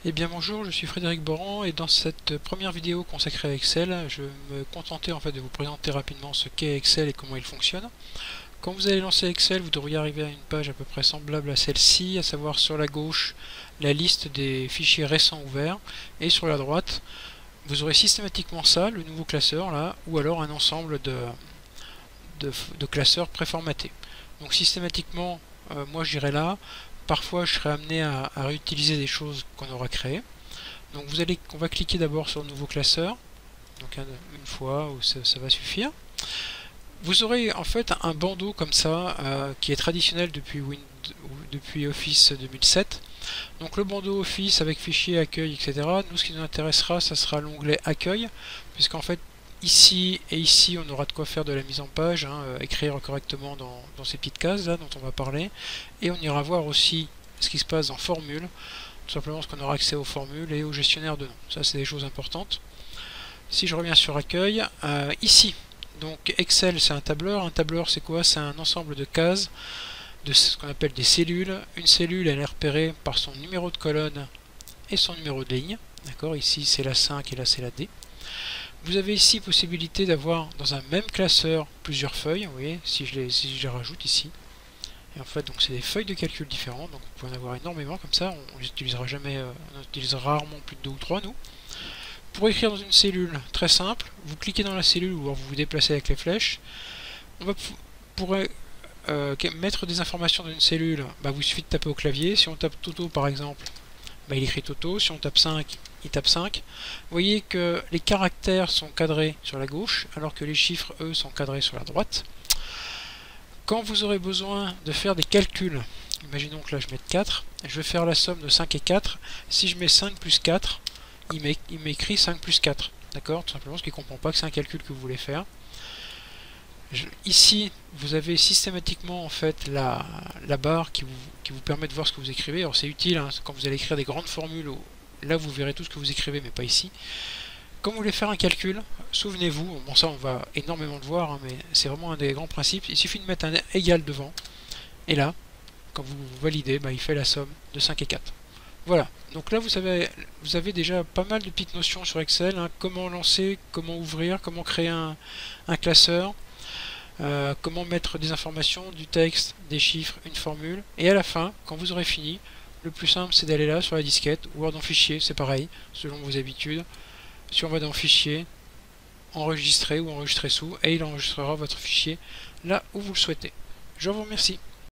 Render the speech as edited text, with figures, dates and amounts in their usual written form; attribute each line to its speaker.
Speaker 1: Eh bien bonjour, je suis Frédéric Boran et dans cette première vidéo consacrée à Excel, je vais me contenter en fait de vous présenter rapidement ce qu'est Excel et comment il fonctionne. Quand vous allez lancer Excel, vous devriez arriver à une page à peu près semblable à celle-ci, à savoir sur la gauche la liste des fichiers récents ouverts et sur la droite vous aurez systématiquement ça, le nouveau classeur là, ou alors un ensemble de classeurs préformatés. Donc systématiquement, moi j'irai là. Parfois, je serai amené à réutiliser des choses qu'on aura créées. Donc on va cliquer d'abord sur le nouveau classeur. Donc une fois, ça va suffire. Vous aurez en fait un bandeau comme ça, qui est traditionnel depuis Office 2007. Donc le bandeau Office avec fichier, accueil, etc. Nous, ce qui nous intéressera, ça sera l'onglet accueil, puisqu'en fait, ici et ici, on aura de quoi faire de la mise en page, écrire correctement dans ces petites cases là dont on va parler, et on ira voir aussi ce qui se passe en formule, tout simplement parce qu'on aura accès aux formules et au gestionnaire de noms. Ça, c'est des choses importantes. Si je reviens sur accueil, ici, donc Excel, c'est un tableur. Un tableur, c'est quoi? C'est un ensemble de cases, de ce qu'on appelle des cellules. Une cellule, elle est repérée par son numéro de colonne et son numéro de ligne. D'accord, ici c'est la 5 et là c'est la D. Vous avez ici possibilité d'avoir dans un même classeur plusieurs feuilles. Vous voyez, si je les rajoute ici. Et en fait, donc c'est des feuilles de calcul différentes. Donc vous pouvez en avoir énormément comme ça. On les utilisera jamais, on utilisera rarement plus de 2 ou 3 nous. Pour écrire dans une cellule, très simple, vous cliquez dans la cellule ou vous vous déplacez avec les flèches. Pour mettre des informations dans une cellule, vous suffit de taper au clavier. Si on tape Toto par exemple, il écrit Toto. Si on tape 5, il tape 5. Vous voyez que les caractères sont cadrés sur la gauche, alors que les chiffres, eux, sont cadrés sur la droite. Quand vous aurez besoin de faire des calculs, imaginons que là je mette 4, je vais faire la somme de 5 et 4. Si je mets 5 plus 4, il m'écrit 5 plus 4. D'accord? Tout simplement parce qu'il ne comprend pas que c'est un calcul que vous voulez faire. Ici, vous avez systématiquement en fait la barre qui vous permet de voir ce que vous écrivez. Alors c'est utile quand vous allez écrire des grandes formules, là vous verrez tout ce que vous écrivez, mais pas ici. Quand vous voulez faire un calcul, souvenez-vous, bon ça on va énormément le voir, mais c'est vraiment un des grands principes, il suffit de mettre un égal devant, et là, quand vous validez, il fait la somme de 5 et 4. Voilà, donc là vous avez déjà pas mal de petites notions sur Excel, comment lancer, comment ouvrir, comment créer un classeur, comment mettre des informations, du texte, des chiffres, une formule, et à la fin, quand vous aurez fini, le plus simple c'est d'aller là sur la disquette, ou alors dans fichier, c'est pareil, selon vos habitudes. Si on va dans fichier, enregistrer ou enregistrer sous, et il enregistrera votre fichier là où vous le souhaitez. Je vous remercie.